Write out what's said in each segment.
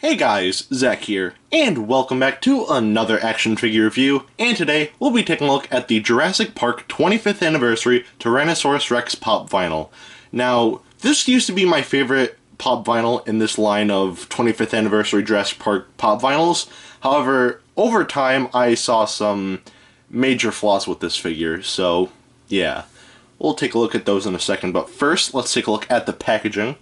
Hey guys, Zach here, and welcome back to another action figure review, and today we'll be taking a look at the Jurassic Park 25th Anniversary Tyrannosaurus Rex Pop Vinyl. Now, this used to be my favorite pop vinyl in this line of 25th Anniversary Jurassic Park pop vinyls. However, over time I saw some major flaws with this figure, so yeah. We'll take a look at those in a second, but first let's take a look at the packaging.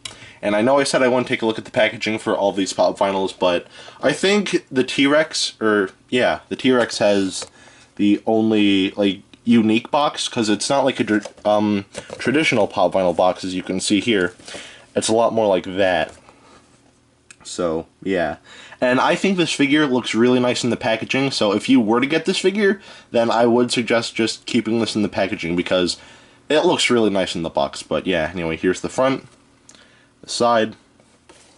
And I know I said I want to take a look at the packaging for all of these pop vinyls, but I think the T-Rex, the T-Rex has the only, unique box, because it's not like a traditional pop vinyl box, as you can see here. It's a lot more like that. So, yeah. And I think this figure looks really nice in the packaging, so if you were to get this figure, then I would suggest just keeping this in the packaging, because it looks really nice in the box. But yeah, anyway, here's the front. The side,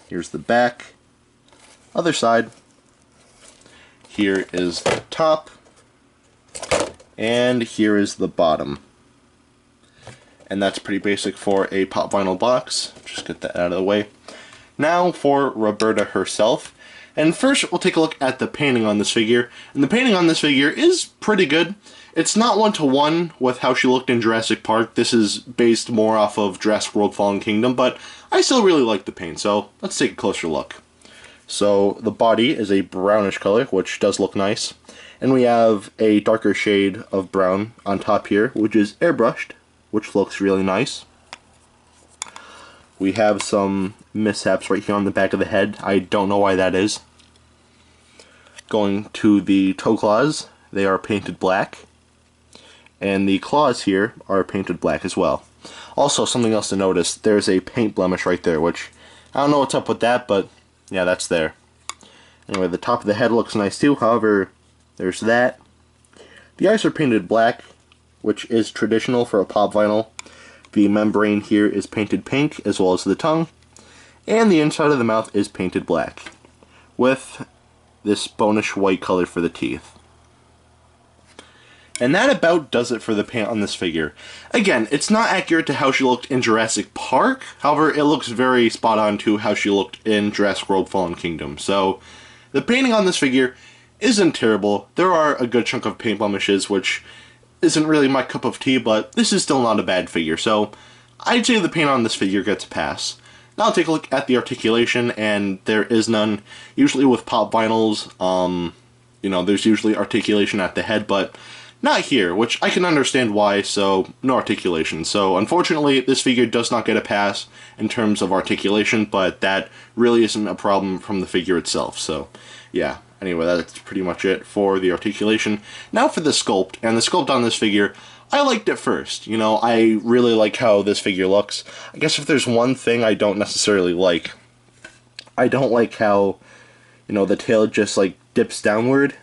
here's the back, other side, here is the top, and here is the bottom. And that's pretty basic for a pop vinyl box. Just get that out of the way. Now for Roberta herself. And first we'll take a look at the painting on this figure. And the painting on this figure is pretty good. It's not one-to-one with how she looked in Jurassic Park. This is based more off of Jurassic World Fallen Kingdom, but I still really like the paint, so let's take a closer look. So the body is a brownish color, which does look nice. And we have a darker shade of brown on top here, which is airbrushed, which looks really nice. We have some mishaps right here on the back of the head. I don't know why that is. Going to the toe claws, they are painted black. And the claws here are painted black as well. Also, something else to notice, there's a paint blemish right there, which I don't know what's up with that, but yeah, that's there. Anyway, the top of the head looks nice too, however, there's that. The eyes are painted black, which is traditional for a pop vinyl. The membrane here is painted pink, as well as the tongue. And the inside of the mouth is painted black, with this bonish white color for the teeth. And that about does it for the paint on this figure. Again, it's not accurate to how she looked in Jurassic Park, however, it looks very spot on to how she looked in Jurassic World Fallen Kingdom. So, the painting on this figure isn't terrible. There are a good chunk of paint blemishes, which isn't really my cup of tea, but this is still not a bad figure, so I'd say the paint on this figure gets a pass. Now I'll take a look at the articulation, and there is none. Usually with pop vinyls, there's usually articulation at the head, but not here, which I can understand why, so no articulation. So unfortunately, this figure does not get a pass in terms of articulation, but that really isn't a problem from the figure itself, so yeah. Anyway, that's pretty much it for the articulation. Now for the sculpt, and the sculpt on this figure, I liked it first. I really like how this figure looks. I guess if there's one thing I don't necessarily like, I don't like how, the tail just, dips downward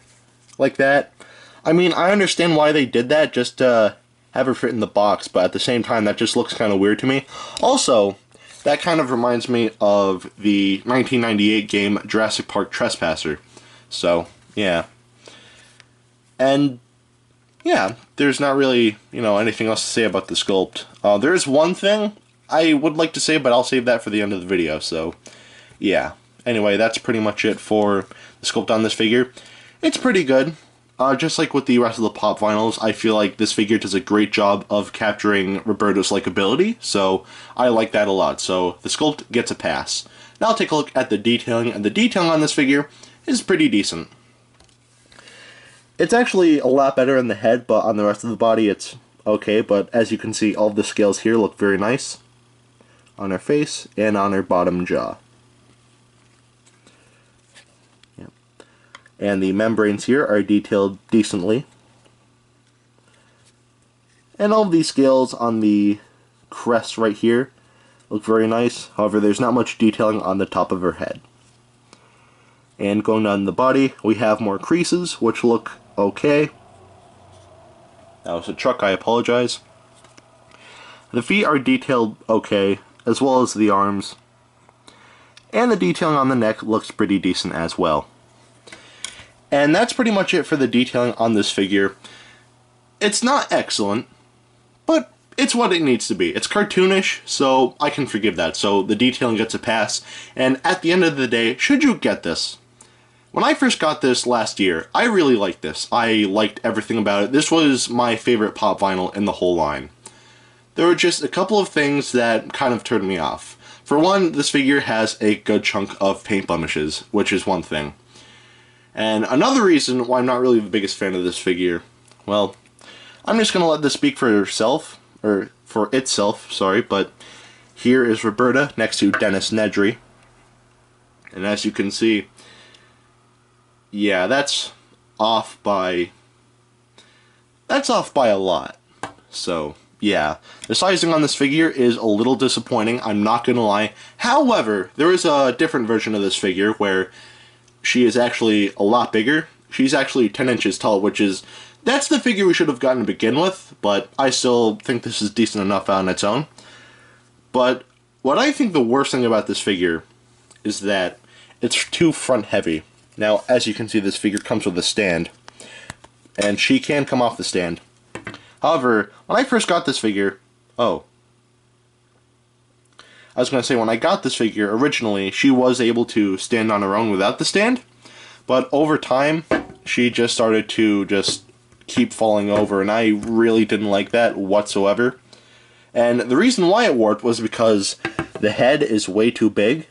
like that. I mean, I understand why they did that, just to have her fit in the box, but at the same time, that just looks kind of weird to me. Also, that kind of reminds me of the 1998 game Jurassic Park Trespasser. So, yeah. And, yeah, there's not really, anything else to say about the sculpt. There is one thing I would like to say, but I'll save that for the end of the video, so, yeah. Anyway, that's pretty much it for the sculpt on this figure. It's pretty good. Just like with the rest of the pop vinyls, I feel like this figure does a great job of capturing Roberta's likability, so I like that a lot. So the sculpt gets a pass. Now I'll take a look at the detailing, and the detailing on this figure is pretty decent. It's actually a lot better in the head, but on the rest of the body it's okay, but as you can see, all of the scales here look very nice on her face and on her bottom jaw. And the membranes here are detailed decently. And all of these scales on the crest right here look very nice. However, there's not much detailing on the top of her head. And going down the body, we have more creases, which look okay. That was a truck, I apologize. The feet are detailed okay, as well as the arms. And the detailing on the neck looks pretty decent as well. And that's pretty much it for the detailing on this figure. It's not excellent, but it's what it needs to be. It's cartoonish, so I can forgive that. So the detailing gets a pass. And at the end of the day, should you get this? When I first got this last year, I really liked this. I liked everything about it. This was my favorite pop vinyl in the whole line. There were just a couple of things that kind of turned me off. For one, this figure has a good chunk of paint blemishes, which is one thing. And another reason why I'm not really the biggest fan of this figure, well, I'm just going to let this speak for itself, but here is Roberta next to Dennis Nedry. And as you can see, yeah, that's off by a lot. So, yeah. The sizing on this figure is a little disappointing, I'm not gonna lie. However, there is a different version of this figure where she is actually a lot bigger. She's actually 10 inches tall, that's the figure we should have gotten to begin with, but I still think this is decent enough on its own. But what I think the worst thing about this figure is that it's too front heavy. Now, as you can see, this figure comes with a stand, and she can come off the stand. However, when I first got this figure, when I got this figure, originally, she was able to stand on her own without the stand, but over time, she just started to keep falling over, and I really didn't like that whatsoever. And the reason why it warped was because the head is way too big,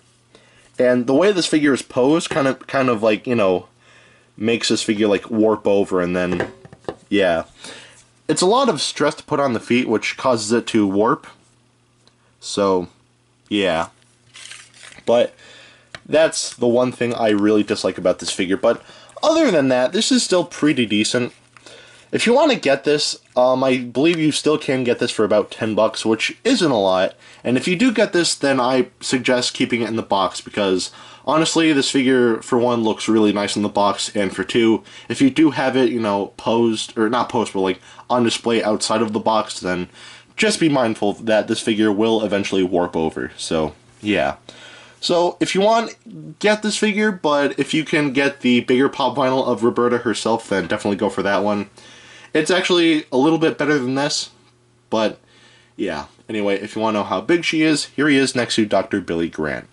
and the way this figure is posed kind of like, you know, makes this figure like warp over, and then, yeah. It's a lot of stress to put on the feet, which causes it to warp. So, yeah. But that's the one thing I really dislike about this figure. But other than that, this is still pretty decent. If you want to get this, I believe you still can get this for about $10, which isn't a lot. And if you do get this, then I suggest keeping it in the box, because honestly, this figure, for one, looks really nice in the box, and for two, if you do have it, you know, not posed, but like on display outside of the box, then just be mindful that this figure will eventually warp over. So, yeah. So, if you want, get this figure, but if you can get the bigger pop vinyl of Roberta herself, then definitely go for that one. It's actually a little bit better than this, but yeah. Anyway, if you want to know how big she is, here he is next to Dr. Billy Grant.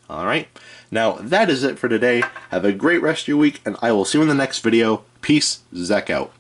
Alright, now that is it for today. Have a great rest of your week, and I will see you in the next video. Peace, Zach out.